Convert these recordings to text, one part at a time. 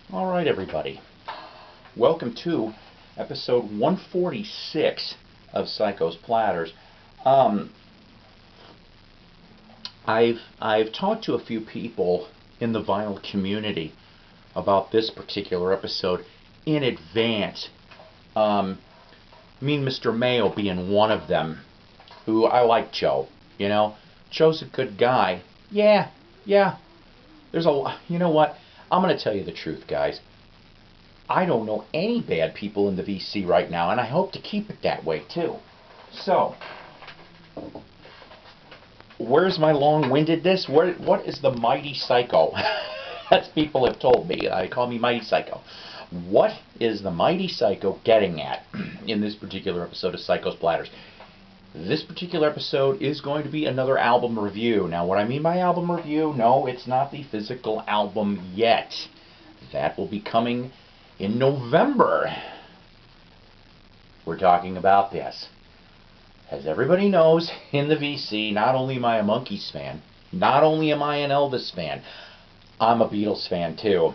All right, everybody. Welcome to episode 146 of Psycho's Platters. Um, I've talked to a few people in the vinyl community about this particular episode in advance. Um, Mr. Mayo being one of them, who I like Joe. Joe's a good guy. Yeah. There's a. You know what? I'm gonna tell you the truth, guys. I don't know any bad people in the VC right now, and I hope to keep it that way too. So, where's my long-windedness? What is the mighty Psycho? As people have told me. They call me Mighty Psycho. What is the mighty Psycho getting at in this particular episode of Psycho's Platters? This particular episode is going to be another album review. Now, what I mean by album review, no, it's not the physical album yet. That will be coming in November. We're talking about this. As everybody knows, in the VC, not only am I a Monkees fan, not only am I an Elvis fan, I'm a Beatles fan too.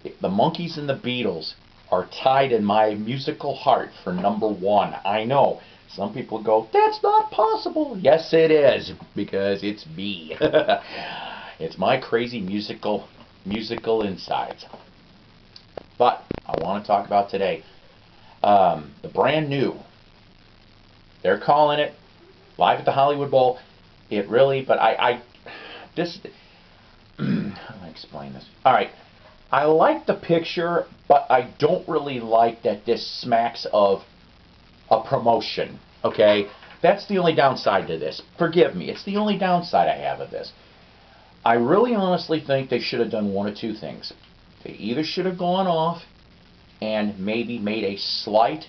The Monkees and the Beatles are tied in my musical heart for number one. I know. Some people go, that's not possible. Yes, it is, because it's me. It's my crazy musical insides. But I want to talk about today the brand new. They're calling it Live at the Hollywood Bowl. It really, but this, how do I explain this? All right, I like the picture, but I don't really like that this smacks of a promotion. Okay, that's the only downside to this. Forgive me, it's the only downside I have of this. I really honestly think they should have done one of two things. They either should have gone off and maybe made a slight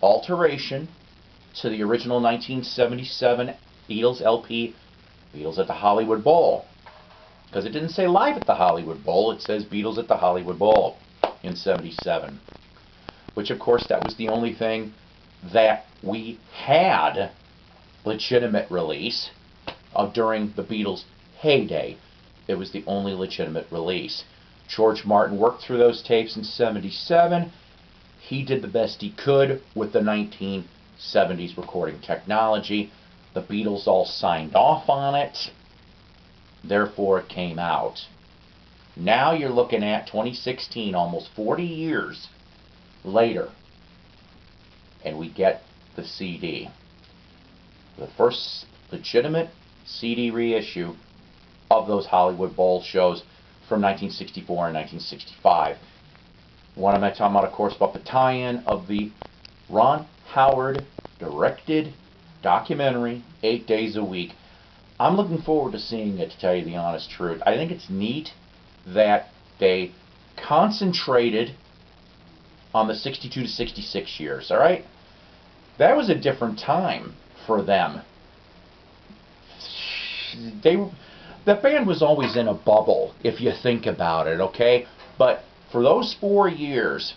alteration to the original 1977 Beatles LP, Beatles at the Hollywood Bowl. Because it didn't say Live at the Hollywood Bowl, it says Beatles at the Hollywood Bowl in 77. Which, of course, that was the only thing that we had legitimate release of during the Beatles' heyday. It was the only legitimate release. George Martin worked through those tapes in 77. He did the best he could with the 1970s recording technology. The Beatles all signed off on it. Therefore, it came out. Now you're looking at 2016, almost 40 years later, and we get the CD. The first legitimate CD reissue of those Hollywood Bowl shows from 1964 and 1965. What am I talking about? Of course, about the tie-in of the Ron Howard directed documentary, 8 Days a Week. I'm looking forward to seeing it, to tell you the honest truth. I think it's neat that they concentrated on the 62 to 66 years, all right? That was a different time for them. The band was always in a bubble, if you think about it, okay? But for those 4 years,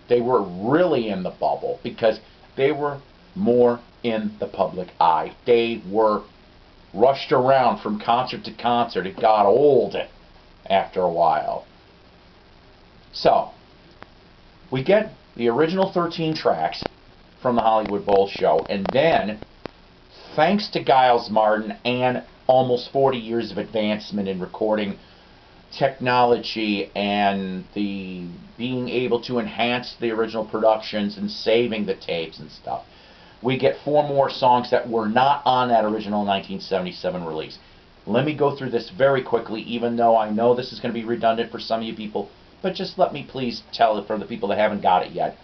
they were really in the bubble because they were more in the public eye. They were rushed around from concert to concert. It got old after a while. So, we get the original 13 tracks from the Hollywood Bowl show, and then, thanks to Giles Martin and almost 40 years of advancement in recording technology and the being able to enhance the original productions and saving the tapes and stuff, we get 4 more songs that were not on that original 1977 release. Let me go through this very quickly, even though I know this is going to be redundant for some of you people, but just let me please tell it for the people that haven't got it yet.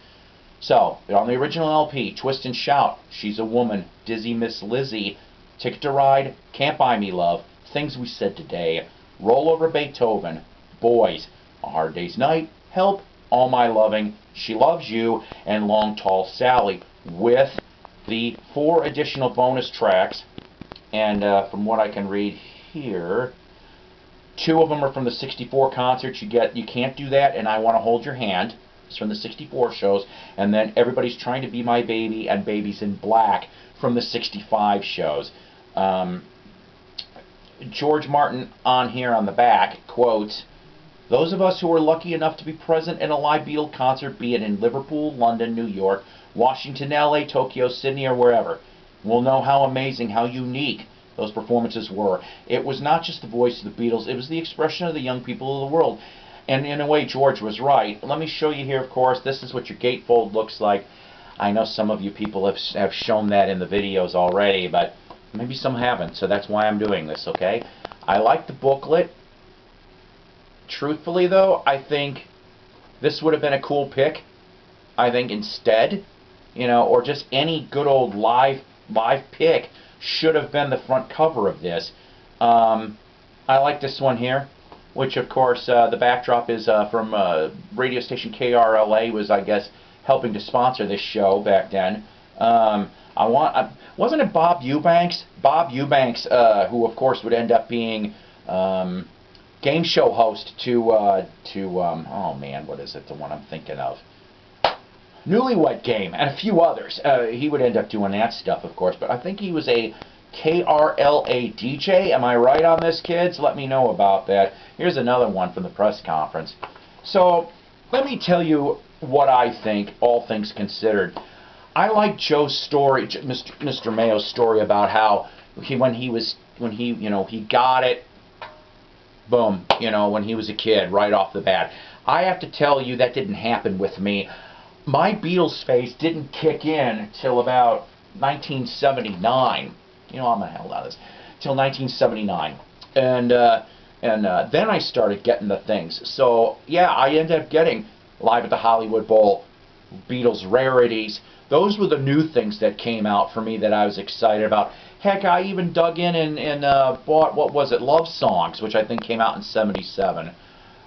So, on the original LP, Twist and Shout, She's a Woman, Dizzy Miss Lizzie, Ticket to Ride, Can't Buy Me Love, Things We Said Today, Roll Over Beethoven, Boys, A Hard Day's Night, Help, All My Loving, She Loves You, and Long Tall Sally, with the 4 additional bonus tracks. And from what I can read here, 2 of them are from the 64 concerts. You Can't Do That, and I Want to Hold Your Hand. It's from the 64 shows. And then Everybody's Trying to Be My Baby and Babies in Black from the 65 shows. George Martin on here on the back quotes, Those of us who were lucky enough to be present in a live Beatle concert, be it in Liverpool, London, New York, Washington, LA, Tokyo, Sydney, or wherever, will know how amazing, how unique those performances were. It was not just the voice of the Beatles, it was the expression of the young people of the world. And in a way, George was right. Let me show you here, of course, this is what your gatefold looks like. I know some of you people have shown that in the videos already, but maybe some haven't, so that's why I'm doing this, okay? I like the booklet. Truthfully, though, I think this would have been a cool pick. I think instead, you know, or just any good old live pick should have been the front cover of this. I like this one here, which of course the backdrop is from radio station KRLA, was, I guess, helping to sponsor this show back then. Wasn't it Bob Eubanks? Bob Eubanks, who of course would end up being game show host to oh man, what is it? The one I'm thinking of. Newlywed Game, and a few others. He would end up doing that stuff, of course, but I think he was a KRLA DJ. Am I right on this, kids? Let me know about that. Here's another one from the press conference. So, let me tell you what I think, all things considered. I like Joe's story, Mr. Mayo's story about how when he got it, boom, when he was a kid, right off the bat. I have to tell you, that didn't happen with me. My Beatles phase didn't kick in till about 1979. I'm the hell out of this. Till 1979. And then I started getting the things. So, yeah, I ended up getting Live at the Hollywood Bowl, Beatles rarities. Those were the new things that came out for me that I was excited about. Heck, I even dug in and bought, what was it, Love Songs, which I think came out in 77.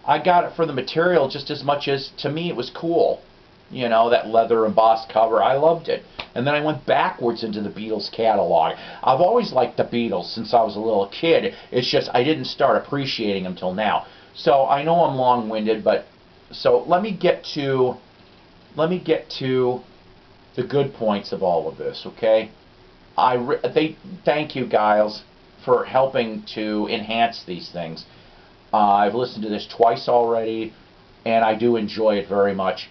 I got it for the material just as much as, to me, it was cool. That leather embossed cover. I loved it. And then I went backwards into the Beatles catalog. I've always liked the Beatles since I was a little kid. It's just I didn't start appreciating them till now. So I know I'm long-winded, but so let me get to the good points of all of this, okay? Thank you, guys, for helping to enhance these things. I've listened to this twice already, and I do enjoy it very much.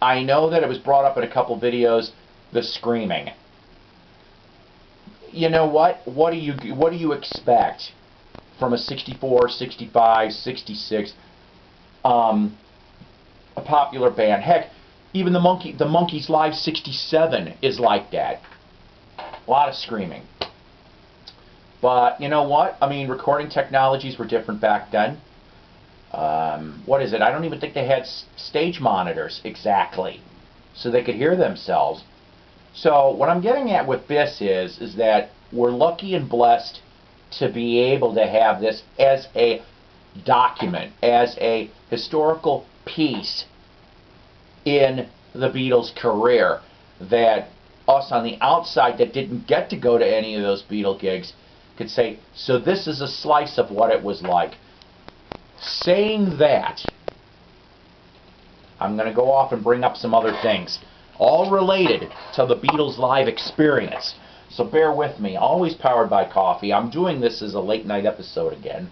I know that it was brought up in a couple videos, the screaming. You know what? What do you expect from a 64, 65, 66 a popular band? Heck, even the Monkees Live 67 is like that. A lot of screaming. But you know what? I mean, recording technologies were different back then. What is it? I don't even think they had stage monitors exactly, so they could hear themselves. So what I'm getting at with this is that we're lucky and blessed to be able to have this as a document, as a historical piece in the Beatles' career, that us on the outside that didn't get to go to any of those Beatle gigs could say, so this is a slice of what it was like. Saying that, I'm going to go off and bring up some other things, all related to the Beatles live experience. So bear with me. Always powered by coffee. I'm doing this as a late night episode again.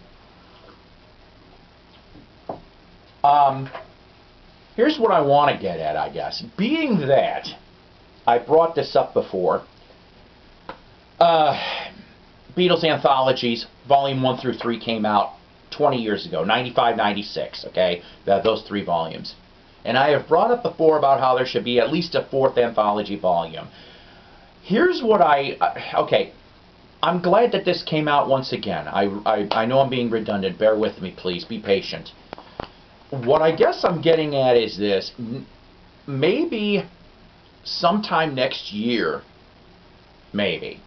Here's what I want to get at, I guess. Being that I brought this up before, Beatles Anthologies, Volume 1 through 3 came out 20 years ago, 95, 96, okay? Those 3 volumes. And I have brought up before about how there should be at least a 4th anthology volume. Here's what okay, I'm glad that this came out once again. I know I'm being redundant. Bear with me, please. Be patient. What I guess I'm getting at is this. Maybe sometime next year, maybe,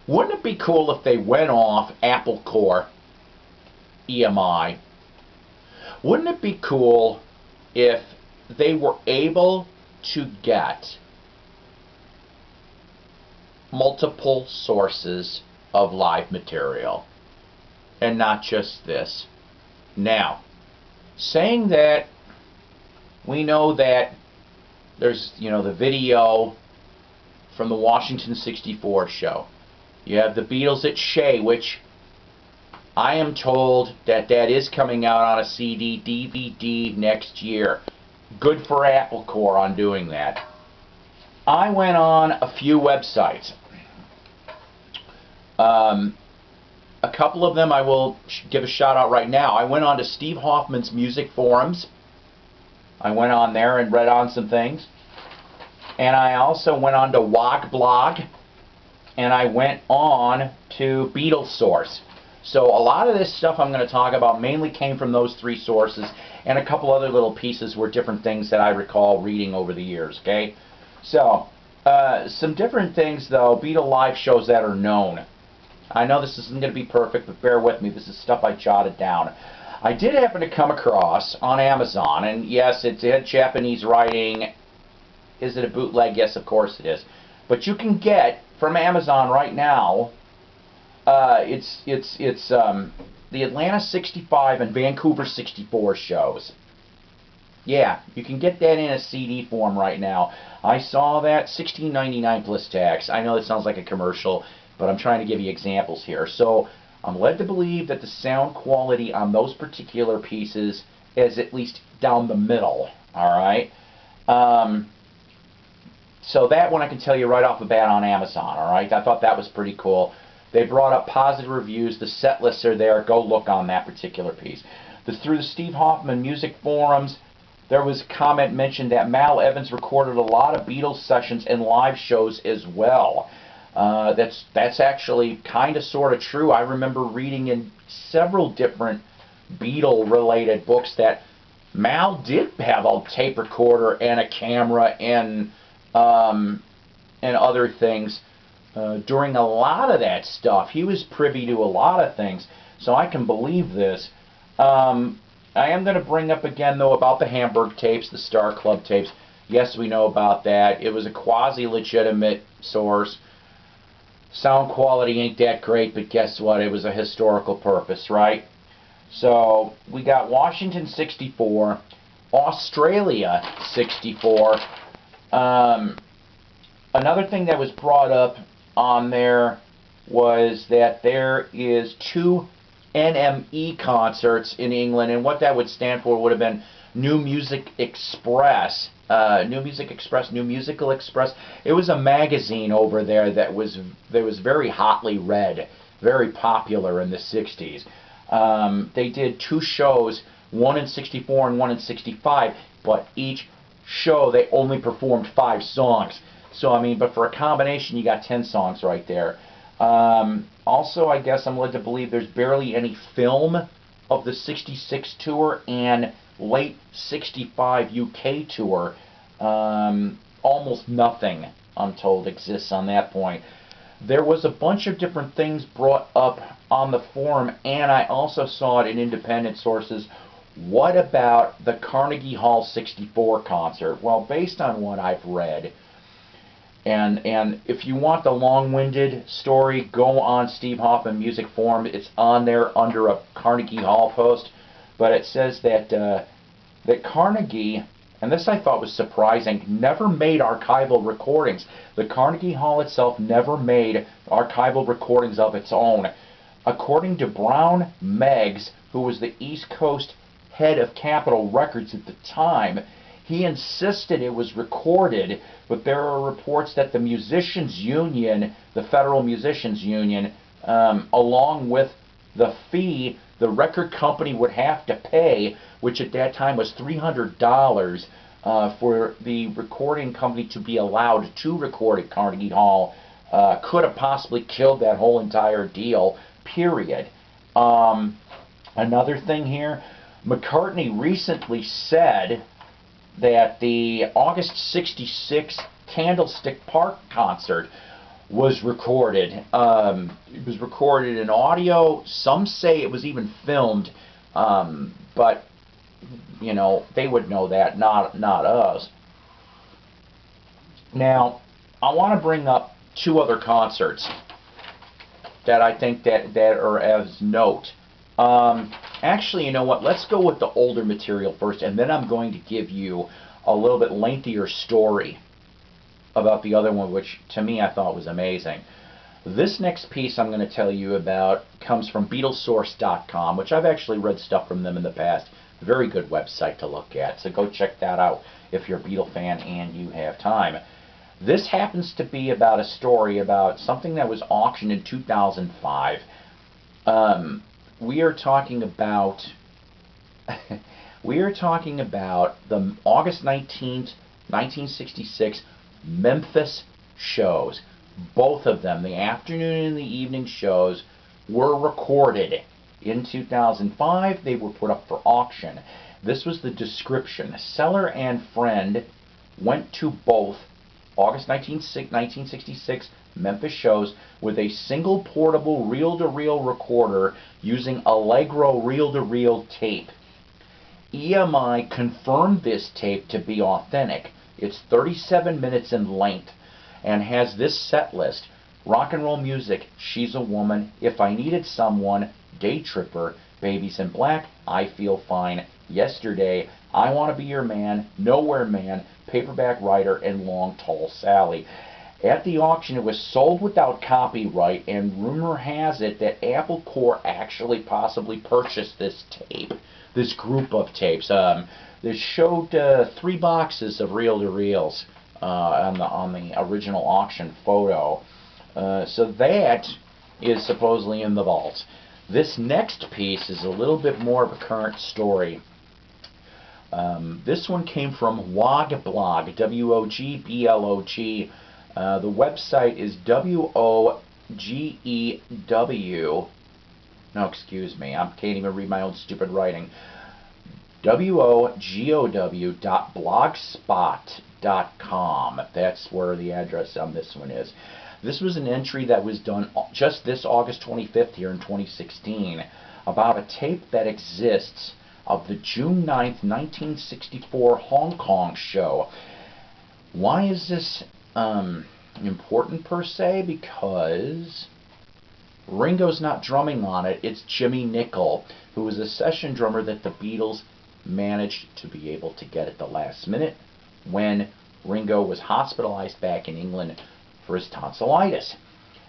wouldn't it be cool if they went off Apple Core EMI? Wouldn't it be cool if they were able to get multiple sources of live material and not just this? Now, saying that, we know that there's, the video from the Washington 64 show. You have the Beatles at Shea, which I am told that that is coming out on a CD, DVD next year. Good for Apple Corps on doing that. I went on a few websites. A couple of them I will give a shout out right now. I went on to Steve Hoffman's music forums. I went on there and read on some things. And I also went on to Wogblog. And I went on to Beatles Source. So a lot of this stuff I'm going to talk about mainly came from those three sources. And a couple other little pieces were different things that I recall reading over the years. Okay? So, some different things though, Beatle live shows that are known. I know this isn't going to be perfect, but bear with me. This is stuff I jotted down. I did happen to come across on Amazon, and yes, it had Japanese writing. Is it a bootleg? Yes, of course it is. But you can get from Amazon right now. It's the Atlanta '65 and Vancouver '64 shows. Yeah, you can get that in a CD form right now. I saw that, $16.99 plus tax. I know it sounds like a commercial, but I'm trying to give you examples here. So I'm led to believe that the sound quality on those particular pieces is at least down the middle. Alright? So that one I can tell you right off the bat on Amazon. Alright? I thought that was pretty cool. They brought up positive reviews. The set lists are there. Go look on that particular piece. Through the Steve Hoffman music forums, there was a comment mentioned that Mal Evans recorded a lot of Beatles sessions and live shows as well. That's actually kind of sort of true. I remember reading in several different Beatle-related books that Mal did have a tape recorder and a camera and other things during a lot of that stuff. He was privy to a lot of things, so I can believe this. I am going to bring up again, though, about the Hamburg tapes, the Star Club tapes. Yes, we know about that. It was a quasi-legitimate source. Sound quality ain't that great, but guess what? It was a historical purpose, right? So, we got Washington 64, Australia 64. Another thing that was brought up on there was that there is 2 NME concerts in England, and what that would stand for would have been New Music Express. New Musical Express. It was a magazine over there that was very hotly read, very popular in the 60s. They did 2 shows, one in 64 and one in 65, but each show they only performed 5 songs. So I mean, but for a combination, you got 10 songs right there. Also, I guess I'm led to believe there's barely any film of the 66 tour and late 65 UK tour. Almost nothing, I'm told, exists on that point. There was a bunch of different things brought up on the forum, and I also saw it in independent sources. What about the Carnegie Hall 64 concert? Well, based on what I've read, and if you want the long-winded story, go on Steve Hoffman Music Forum. It's on there under a Carnegie Hall post. But it says that that Carnegie, and this I thought was surprising, never made archival recordings. The Carnegie Hall itself never made archival recordings of its own. According to Brown Meggs, who was the East Coast head of Capitol Records at the time, he insisted it was recorded, but there are reports that the Musicians Union, the Federal Musicians Union, along with the fee the record company would have to pay, which at that time was $300 for the recording company to be allowed to record at Carnegie Hall, could have possibly killed that whole entire deal, period. Another thing here, McCartney recently said that the August 66 Candlestick Park concert was recorded. It was recorded in audio. Some say it was even filmed, but you know, they would know that, not us. Now, I want to bring up 2 other concerts that I think that are as note. Actually, you know what? Let's go with the older material first, and then I'm going to give you a little bit lengthier story about the other one, which to me I thought was amazing. This next piece I'm going to tell you about comes from BeatlesSource.com, which I've actually read stuff from them in the past. Very good website to look at, so go check that out if you're a Beatle fan and you have time. This happens to be about a story about something that was auctioned in 2005. We are talking about the August 19th, 1966 Memphis shows. Both of them, the afternoon and the evening shows, were recorded in 2005. They were put up for auction. This was the description. Seller and friend went to both August 1966 Memphis shows with a single portable reel-to-reel recorder using Allegro reel-to-reel tape. EMI confirmed this tape to be authentic. It's 37 minutes in length and has this set list: rock and roll music, She's a Woman, If I Needed Someone, Day Tripper, Babies in Black, I Feel Fine, Yesterday, I Want to Be Your Man, Nowhere Man, Paperback Writer, and Long Tall Sally. At the auction, it was sold without copyright, and rumor has it that Apple Corps actually possibly purchased this tape, this group of tapes. They showed 3 boxes of reel-to-reels on the original auction photo. So that is supposedly in the vault. This next piece is a little bit more of a current story. This one came from Wogblog, W-O-G-B-L-O-G. The website is W-O-G-E-W. No, excuse me, I can't even read my own stupid writing. WOGOW.blogspot.com. That's where the address on this one is. This was an entry that was done just this August 25th here in 2016 about a tape that exists of the June 9th, 1964 Hong Kong show. Why is this important per se? Because Ringo's not drumming on it. It's Jimmy Nicol, who was a session drummer that the Beatles managed to be able to get at the last minute when Ringo was hospitalized back in England for his tonsillitis.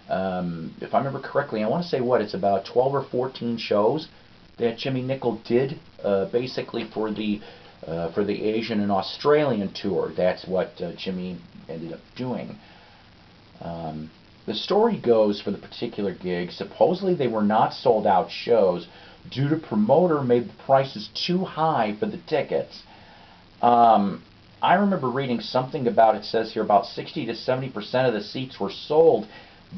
If I remember correctly, I want to say it's about 12 or 14 shows that Jimmy Nicol did, basically for the Asian and Australian tour. That's what Jimmy ended up doing. The story goes for the particular gig, supposedly they were not sold out shows due to promoter made the prices too high for the tickets. I remember reading something about, it says here, about 60 to 70% of the seats were sold,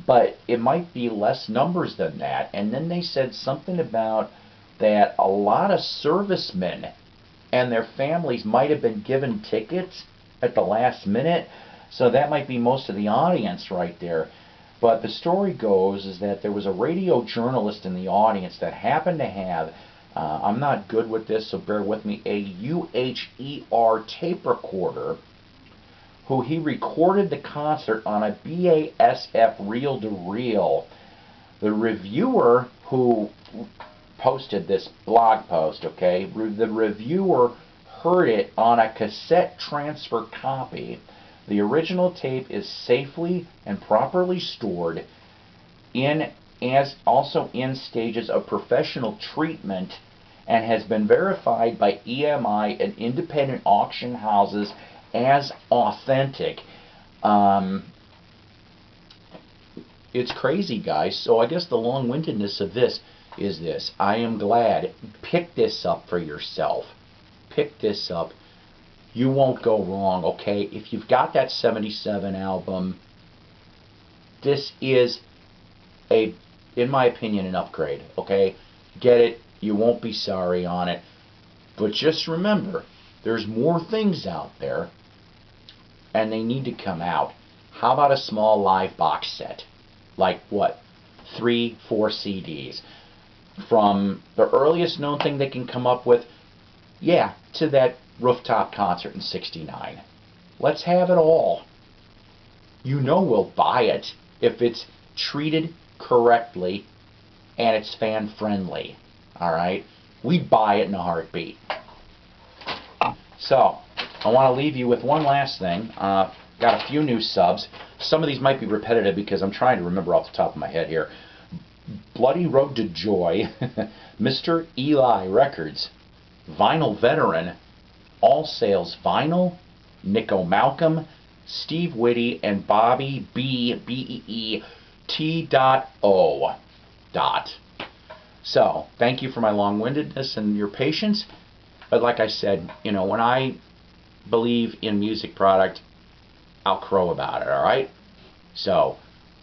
but it might be less numbers than that. And then they said something about that a lot of servicemen and their families might have been given tickets at the last minute, so that might be most of the audience right there. But the story goes is that there was a radio journalist in the audience that happened to have, I'm not good with this, so bear with me, a UHER tape recorder, who he recorded the concert on a BASF reel-to-reel. The reviewer who posted this blog post, okay, the reviewer heard it on a cassette transfer copy. The original tape is safely and properly stored also in stages of professional treatment and has been verified by EMI and independent auction houses as authentic. It's crazy, guys. So I guess the long-windedness of this is this. I am glad. Pick this up for yourself. Pick this up. You won't go wrong, okay? If you've got that 77 album, this is in my opinion, an upgrade, okay? Get it. You won't be sorry on it. But just remember, there's more things out there, and they need to come out. How about a small live box set? Like, 3, 4 CDs? From the earliest known thing they can come up with, to that rooftop concert in '69. Let's have it all. You know we'll buy it if it's treated correctly and it's fan friendly. Alright? We'd buy it in a heartbeat. So, I want to leave you with one last thing. Got a few new subs. Some of these might be repetitive because I'm trying to remember off the top of my head here. Bloody Road to Joy, Mr. Eli Records, Vinyl Veteran, All Sales Vinyl, Nico Malcolm, Steve Whitty, and Bobby B.E.E. T.O. So, thank you for my long-windedness and your patience. But like I said, you know, when I believe in music product, I'll crow about it, alright? So,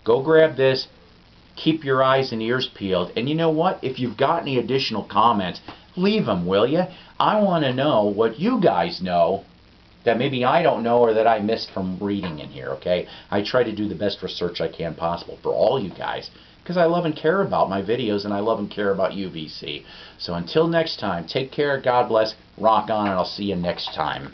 go grab this. Keep your eyes and ears peeled. And you know what? If you've got any additional comments, leave them, will you? I want to know what you guys know that maybe I don't know or that I missed from reading in here, okay? I try to do the best research I can possible for all you guys because I love and care about my videos and I love and care about you, VC. So until next time, take care, God bless, rock on, and I'll see you next time.